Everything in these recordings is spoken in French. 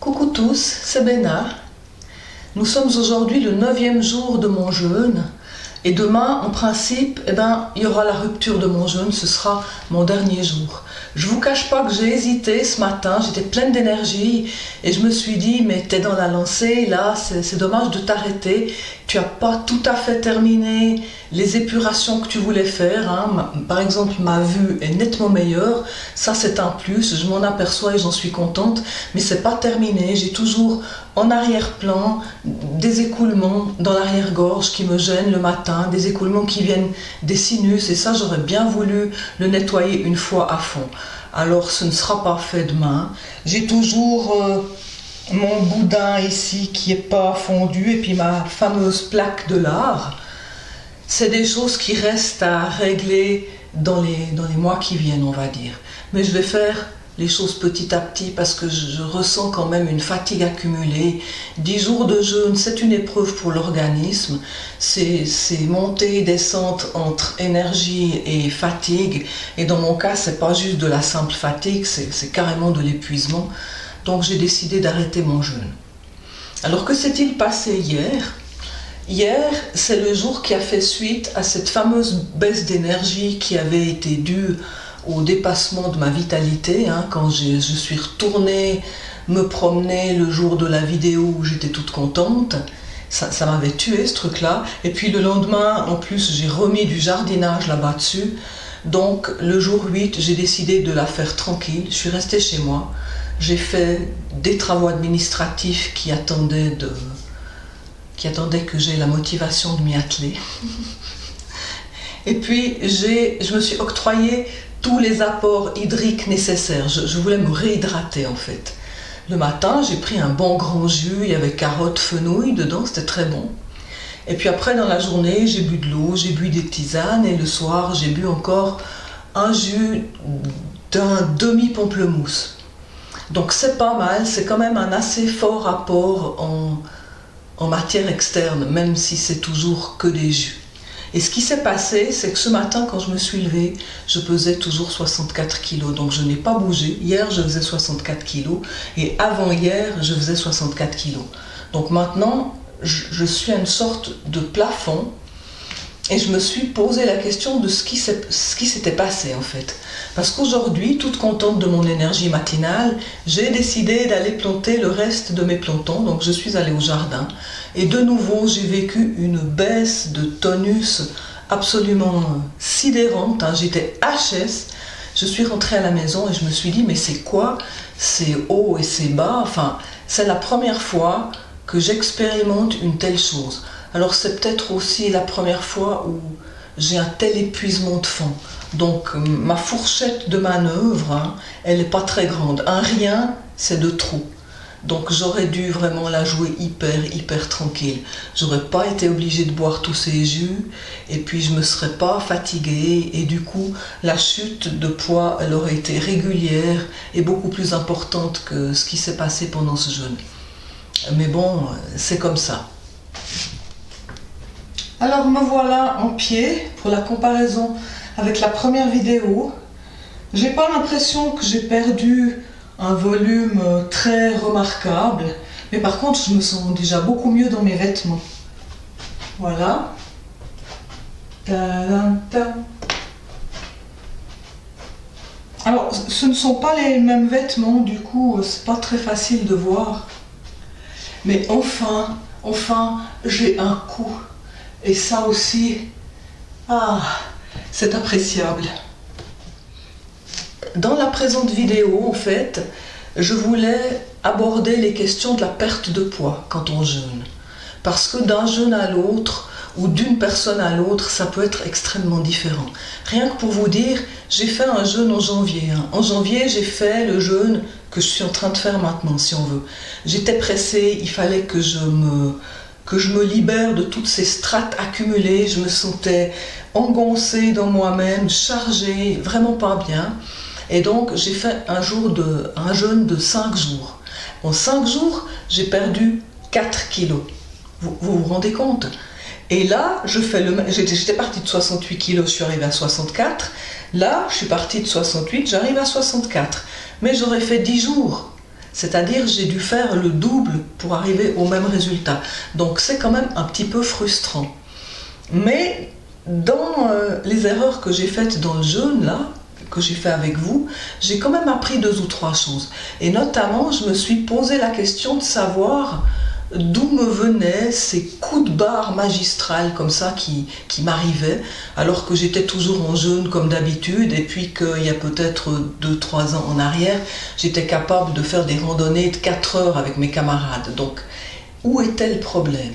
Coucou tous, c'est Béna. Nous sommes aujourd'hui le 9e jour de mon jeûne et demain, en principe, il y aura la rupture de mon jeûne, ce sera mon dernier jour. Je vous cache pas que j'ai hésité ce matin, j'étais pleine d'énergie et je me suis dit, mais t'es dans la lancée, là, c'est dommage de t'arrêter. Tu n'as pas tout à fait terminé les épurations que tu voulais faire. Hein. Par exemple, ma vue est nettement meilleure. Ça, c'est un plus. Je m'en aperçois et j'en suis contente. Mais c'est pas terminé. J'ai toujours en arrière-plan des écoulements dans l'arrière-gorge qui me gênent le matin, des écoulements qui viennent des sinus. Et ça, j'aurais bien voulu le nettoyer une fois à fond. Alors, ce ne sera pas fait demain. J'ai toujours mon boudin ici qui n'est pas fondu et puis ma fameuse plaque de lard. C'est des choses qui restent à régler dans les mois qui viennent, on va dire. Mais je vais faire les choses petit à petit parce que je ressens quand même une fatigue accumulée. 10 jours de jeûne, c'est une épreuve pour l'organisme. C'est montée et descente entre énergie et fatigue. Et dans mon cas, c'est pas juste de la simple fatigue, c'est carrément de l'épuisement. Donc j'ai décidé d'arrêter mon jeûne. Alors que s'est-il passé hier ? Hier, c'est le jour qui a fait suite à cette fameuse baisse d'énergie qui avait été due au dépassement de ma vitalité, hein, quand je suis retournée me promener le jour de la vidéo où j'étais toute contente. Ça m'avait tué ce truc-là. Et puis le lendemain, en plus, j'ai remis du jardinage là-bas dessus. Donc le jour 8, j'ai décidé de la faire tranquille. Je suis restée chez moi. J'ai fait des travaux administratifs qui attendaient que j'ai la motivation de m'y atteler. Et puis, je me suis octroyé tous les apports hydriques nécessaires. Je voulais me réhydrater en fait. Le matin, j'ai pris un bon grand jus, il y avait carottes, fenouil dedans, c'était très bon. Et puis après, dans la journée, j'ai bu de l'eau, j'ai bu des tisanes et le soir, j'ai bu encore un jus d'un demi-pamplemousse. Donc c'est pas mal, c'est quand même un assez fort apport en matière externe, même si c'est toujours que des jus. Et ce qui s'est passé, c'est que ce matin, quand je me suis levée, je pesais toujours 64 kg, donc je n'ai pas bougé. Hier, je faisais 64 kg, et avant-hier, je faisais 64 kg. Donc maintenant, je suis à une sorte de plafond, et je me suis posé la question de ce qui s'était passé en fait. Parce qu'aujourd'hui, toute contente de mon énergie matinale, j'ai décidé d'aller planter le reste de mes plantons. Donc je suis allée au jardin. Et de nouveau, j'ai vécu une baisse de tonus absolument sidérante. Hein. J'étais HS. Je suis rentrée à la maison et je me suis dit, mais c'est quoi ces hauts et ces bas? Enfin, c'est la première fois que j'expérimente une telle chose. Alors c'est peut-être aussi la première fois où j'ai un tel épuisement de fond. Donc ma fourchette de manœuvre, hein, elle n'est pas très grande. Un rien, c'est de trop. Donc j'aurais dû vraiment la jouer hyper tranquille. J'aurais pas été obligée de boire tous ces jus et puis je me serais pas fatiguée et du coup la chute de poids, elle aurait été régulière et beaucoup plus importante que ce qui s'est passé pendant ce jeûne. Mais bon, c'est comme ça. Alors me voilà en pied pour la comparaison avec la première vidéo. J'ai pas l'impression que j'ai perdu un volume très remarquable, mais par contre je me sens déjà beaucoup mieux dans mes vêtements. Voilà. Alors ce ne sont pas les mêmes vêtements, du coup c'est pas très facile de voir. Mais enfin, j'ai un coup. Et ça aussi, c'est appréciable. Dans la présente vidéo, en fait, je voulais aborder les questions de la perte de poids quand on jeûne. Parce que d'un jeûne à l'autre, ou d'une personne à l'autre, ça peut être extrêmement différent. Rien que pour vous dire, j'ai fait un jeûne en janvier. En janvier, j'ai fait le jeûne que je suis en train de faire maintenant, si on veut. J'étais pressée, il fallait que je me libère de toutes ces strates accumulées. Je me sentais engoncée dans moi-même, chargée, vraiment pas bien. Et donc, j'ai fait un jeûne de 5 jours. En 5 jours, j'ai perdu 4 kilos. Vous vous rendez compte ? Et là, j'étais partie de 68 kilos, je suis arrivée à 64. Là, je suis partie de 68, j'arrive à 64. Mais j'aurais fait 10 jours. C'est-à-dire j'ai dû faire le double pour arriver au même résultat. Donc c'est quand même un petit peu frustrant. Mais dans les erreurs que j'ai faites dans le jeûne, là, que j'ai fait avec vous, j'ai quand même appris 2 ou 3 choses. Et notamment, je me suis posé la question de savoir d'où me venaient ces coups de barre magistrales comme ça qui m'arrivaient, alors que j'étais toujours en jeûne comme d'habitude, et puis qu'il y a peut-être 2-3 ans en arrière, j'étais capable de faire des randonnées de 4 heures avec mes camarades. Donc, où était le problème ?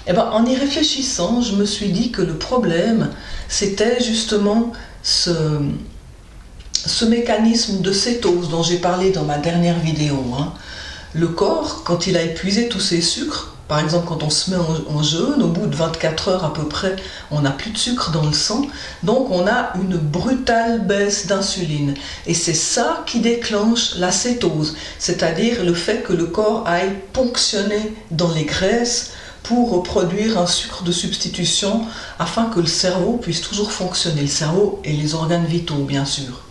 Eh bien, en y réfléchissant, je me suis dit que le problème, c'était justement ce mécanisme de cétose dont j'ai parlé dans ma dernière vidéo. Le corps, quand il a épuisé tous ses sucres, par exemple quand on se met en jeûne, au bout de 24 heures à peu près, on n'a plus de sucre dans le sang, donc on a une brutale baisse d'insuline. Et c'est ça qui déclenche la cétose, c'est-à-dire le fait que le corps aille ponctionner dans les graisses pour produire un sucre de substitution afin que le cerveau puisse toujours fonctionner, le cerveau et les organes vitaux bien sûr.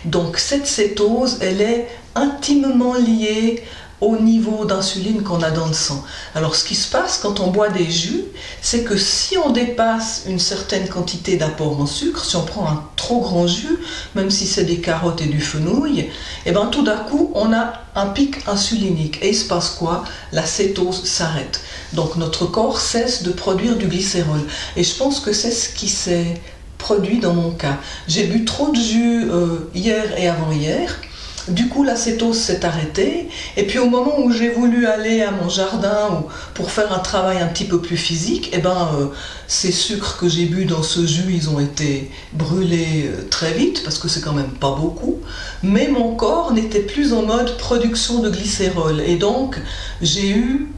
Donc cette cétose, elle est intimement liée au niveau d'insuline qu'on a dans le sang. Alors ce qui se passe quand on boit des jus, c'est que si on dépasse une certaine quantité d'apport en sucre, si on prend un trop grand jus, même si c'est des carottes et du fenouil, et bien tout d'un coup on a un pic insulinique. Et il se passe quoi ? La cétose s'arrête. Donc notre corps cesse de produire du glycérol. Et je pense que c'est ce qui s'est produit dans mon cas. J'ai bu trop de jus hier et avant-hier. Du coup, la cétose s'est arrêtée. Et puis, au moment où j'ai voulu aller à mon jardin pour faire un travail un petit peu plus physique, ces sucres que j'ai bu dans ce jus, ils ont été brûlés très vite, parce que c'est quand même pas beaucoup. Mais mon corps n'était plus en mode production de glycérol. Et donc, j'ai eu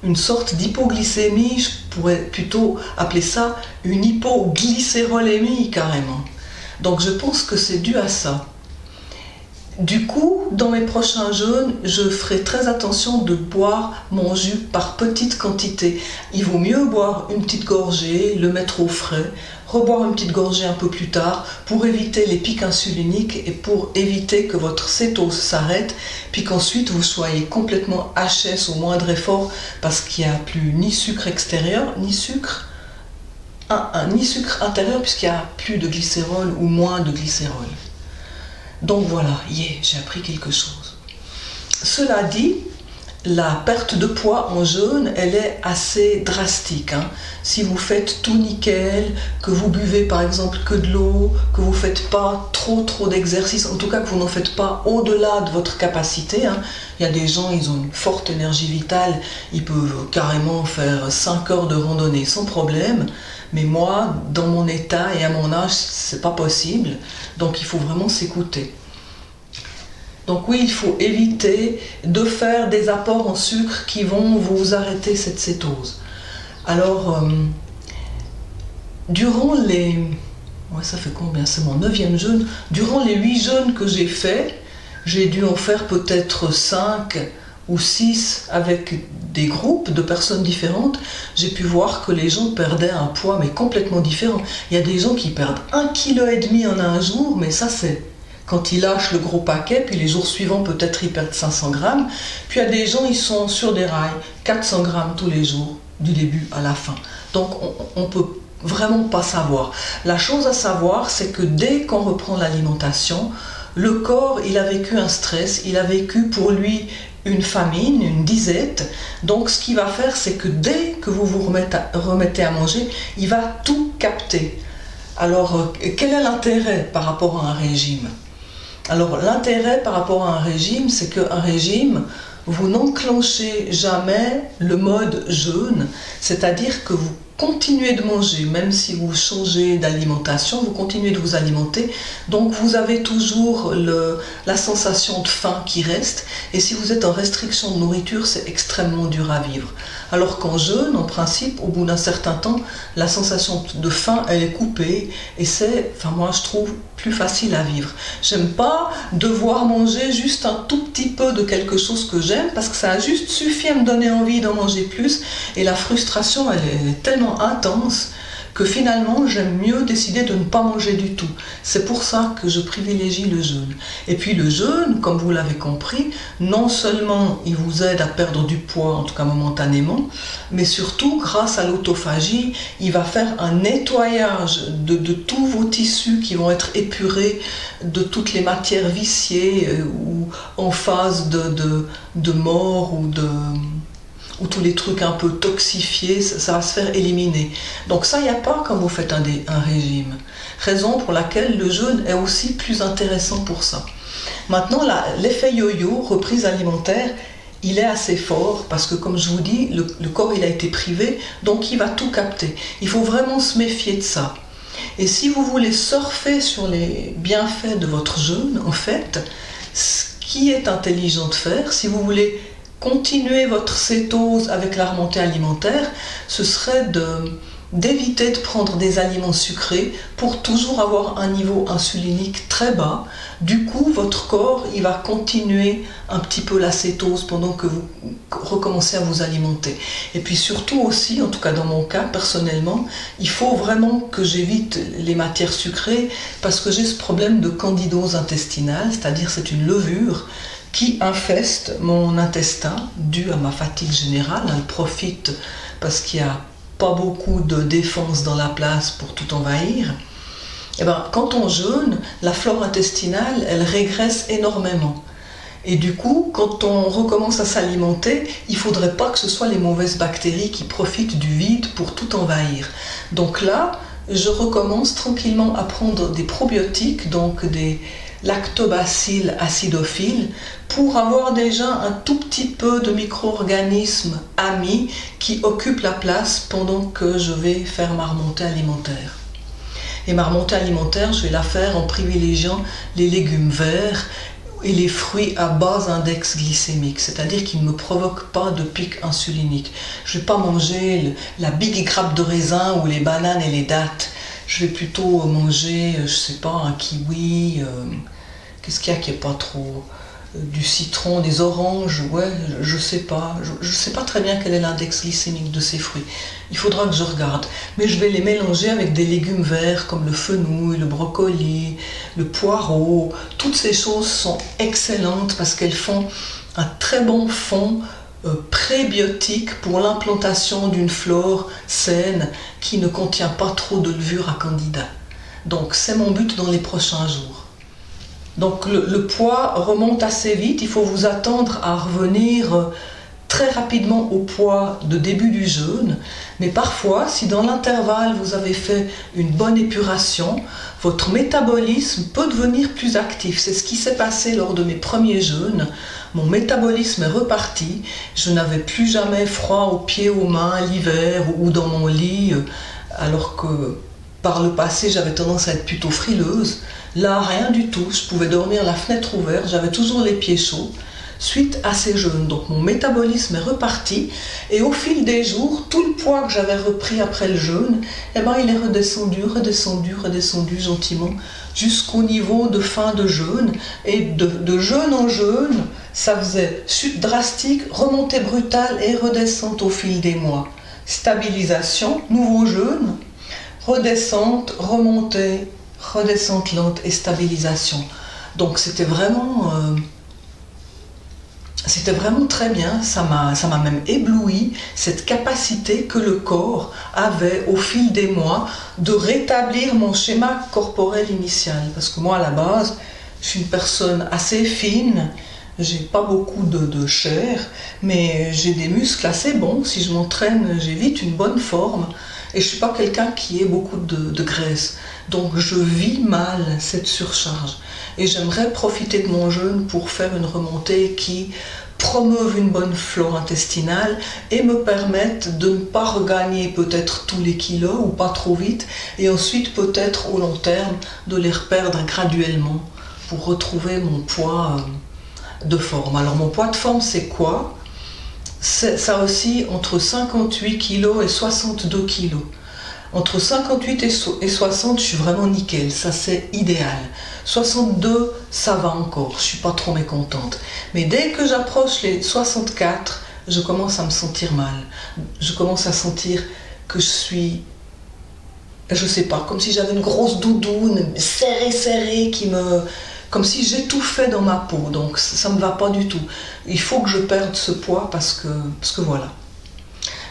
une sorte d'hypoglycémie, je pourrais plutôt appeler ça une hypoglycérolémie carrément. Donc je pense que c'est dû à ça. Du coup, dans mes prochains jeûnes, je ferai très attention de boire mon jus par petites quantités. Il vaut mieux boire une petite gorgée, le mettre au frais, reboire une petite gorgée un peu plus tard pour éviter les pics insuliniques et pour éviter que votre cétose s'arrête, puis qu'ensuite vous soyez complètement HS au moindre effort parce qu'il n'y a plus ni sucre extérieur, ni sucre intérieur puisqu'il n'y a plus de glycérol ou moins de glycérol. Donc voilà, j'ai appris quelque chose. Cela dit, la perte de poids en jeûne, elle est assez drastique. Si vous faites tout nickel, que vous buvez par exemple que de l'eau, que vous ne faites pas trop d'exercice, en tout cas que vous n'en faites pas au-delà de votre capacité. Il y a des gens, ils ont une forte énergie vitale, ils peuvent carrément faire 5 heures de randonnée sans problème. Mais moi, dans mon état et à mon âge, c'est pas possible. Donc il faut vraiment s'écouter. Donc oui, il faut éviter de faire des apports en sucre qui vont vous arrêter cette cétose. Alors, durant les... ça fait combien ? C'est mon 9e jeûne. Durant les 8 jeûnes que j'ai faits, j'ai dû en faire peut-être 5 ou 6 avec des groupes de personnes différentes. J'ai pu voir que les gens perdaient un poids mais complètement différent. Il y a des gens qui perdent 1,5 kg en un jour, mais ça c'est quand ils lâchent le gros paquet, puis les jours suivants peut-être ils perdent 500 grammes. Puis il y a des gens, ils sont sur des rails, 400 grammes tous les jours, du début à la fin. Donc on peut vraiment pas savoir. La chose à savoir, c'est que dès qu'on reprend l'alimentation, le corps, il a vécu un stress, il a vécu pour lui une famine, une disette. Donc ce qu'il va faire, c'est que dès que vous vous remettez à manger, il va tout capter. Alors, quel est l'intérêt par rapport à un régime ? Alors, l'intérêt par rapport à un régime, c'est qu'un régime, vous n'enclenchez jamais le mode jeûne, c'est-à-dire que vous continuez de manger, même si vous changez d'alimentation, vous continuez de vous alimenter, donc vous avez toujours la sensation de faim qui reste, et si vous êtes en restriction de nourriture, c'est extrêmement dur à vivre. Alors qu'en jeûne, en principe, au bout d'un certain temps, la sensation de faim, elle est coupée, et c'est, moi je trouve, plus facile à vivre. J'aime pas devoir manger juste un tout petit peu de quelque chose que j'aime, parce que ça a juste suffi à me donner envie d'en manger plus, et la frustration, elle est tellement intense que finalement j'aime mieux décider de ne pas manger du tout. C'est pour ça que je privilégie le jeûne. Et puis le jeûne, comme vous l'avez compris, non seulement il vous aide à perdre du poids, en tout cas momentanément, mais surtout grâce à l'autophagie, il va faire un nettoyage de tous vos tissus qui vont être épurés de toutes les matières viciées ou en phase de mort ou tous les trucs un peu toxifiés, ça va se faire éliminer. Donc ça, il n'y a pas quand vous faites un régime. Raison pour laquelle le jeûne est aussi plus intéressant pour ça. Maintenant, l'effet yo-yo, reprise alimentaire, il est assez fort parce que, comme je vous dis, le corps il a été privé, donc il va tout capter. Il faut vraiment se méfier de ça. Et si vous voulez surfer sur les bienfaits de votre jeûne, en fait, ce qui est intelligent de faire, si vous voulez continuer votre cétose avec la remontée alimentaire, ce serait d'éviter de prendre des aliments sucrés pour toujours avoir un niveau insulinique très bas. Du coup, votre corps il va continuer un petit peu la cétose pendant que vous recommencez à vous alimenter. Et puis surtout aussi, en tout cas dans mon cas personnellement, il faut vraiment que j'évite les matières sucrées parce que j'ai ce problème de candidose intestinale, c'est-à-dire c'est une levure qui infeste mon intestin dû à ma fatigue générale. Elle profite parce qu'il n'y a pas beaucoup de défense dans la place pour tout envahir. Et ben, quand on jeûne, la flore intestinale, elle régresse énormément. Et du coup, quand on recommence à s'alimenter, il ne faudrait pas que ce soit les mauvaises bactéries qui profitent du vide pour tout envahir. Donc là, je recommence tranquillement à prendre des probiotiques, donc des lactobacilles acidophiles, pour avoir déjà un tout petit peu de micro-organismes amis qui occupent la place pendant que je vais faire ma remontée alimentaire. Et ma remontée alimentaire, je vais la faire en privilégiant les légumes verts et les fruits à bas index glycémique, c'est-à-dire qu'ils ne me provoquent pas de pic insulinique. Je ne vais pas manger la big grappe de raisin ou les bananes et les dattes. Je vais plutôt manger, je sais pas, un kiwi, qu'est-ce qu'il y a qui est pas trop, du citron, des oranges, ouais, je sais pas. Je sais pas très bien quel est l'index glycémique de ces fruits. Il faudra que je regarde. Mais je vais les mélanger avec des légumes verts comme le fenouil, le brocoli, le poireau. Toutes ces choses sont excellentes parce qu'elles font un très bon fond prébiotique pour l'implantation d'une flore saine qui ne contient pas trop de levure à candida. Donc c'est mon but dans les prochains jours. Donc le poids remonte assez vite, il faut vous attendre à revenir très rapidement au poids de début du jeûne, mais parfois, si dans l'intervalle vous avez fait une bonne épuration, votre métabolisme peut devenir plus actif. C'est ce qui s'est passé lors de mes premiers jeûnes. Mon métabolisme est reparti, je n'avais plus jamais froid aux pieds, aux mains l'hiver ou dans mon lit, alors que par le passé j'avais tendance à être plutôt frileuse. Là, rien du tout, je pouvais dormir la fenêtre ouverte, j'avais toujours les pieds chauds, suite à ces jeûnes. Donc mon métabolisme est reparti, et au fil des jours, tout le poids que j'avais repris après le jeûne, eh ben, il est redescendu gentiment, jusqu'au niveau de fin de jeûne. Et de jeûne en jeûne, ça faisait chute drastique, remontée brutale et redescente au fil des mois. Stabilisation, nouveau jeûne, redescente, remontée, redescente lente et stabilisation. Donc c'était vraiment très bien, ça m'a même ébloui, cette capacité que le corps avait au fil des mois de rétablir mon schéma corporel initial. Parce que moi à la base, je suis une personne assez fine, j'ai pas beaucoup de chair, mais j'ai des muscles assez bons. Si je m'entraîne, j'ai vite une bonne forme. Et je ne suis pas quelqu'un qui ait beaucoup de graisse. Donc je vis mal cette surcharge. Et j'aimerais profiter de mon jeûne pour faire une remontée qui promeuve une bonne flore intestinale et me permette de ne pas regagner peut-être tous les kilos ou pas trop vite. Et ensuite peut-être au long terme de les reperdre graduellement pour retrouver mon poids de forme. Alors mon poids de forme c'est quoi ? Ça aussi entre 58 kg et 62 kg. Entre 58 et 60, je suis vraiment nickel, ça c'est idéal. 62, ça va encore, je suis pas trop mécontente. Mais dès que j'approche les 64, je commence à me sentir mal. Je commence à sentir que je suis je sais pas, comme si j'avais une grosse doudoune serrée, comme si j'étouffais dans ma peau. Donc ça me va pas du tout. Il faut que je perde ce poids parce que voilà.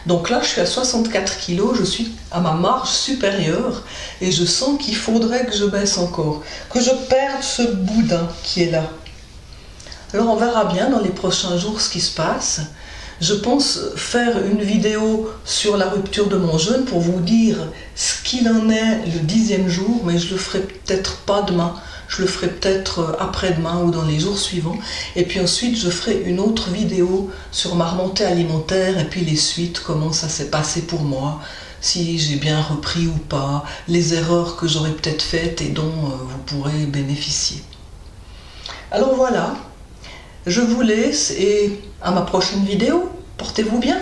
Donc là, je suis à 64 kg, je suis à ma marge supérieure et je sens qu'il faudrait que je baisse encore, que je perde ce boudin qui est là. Alors on verra bien dans les prochains jours ce qui se passe. Je pense faire une vidéo sur la rupture de mon jeûne pour vous dire ce qu'il en est le 10e jour, mais je le ferai peut-être pas demain. Je le ferai peut-être après-demain ou dans les jours suivants. Et puis ensuite, je ferai une autre vidéo sur ma remontée alimentaire et puis les suites, comment ça s'est passé pour moi, si j'ai bien repris ou pas, les erreurs que j'aurais peut-être faites et dont vous pourrez bénéficier. Alors voilà, je vous laisse et à ma prochaine vidéo. Portez-vous bien.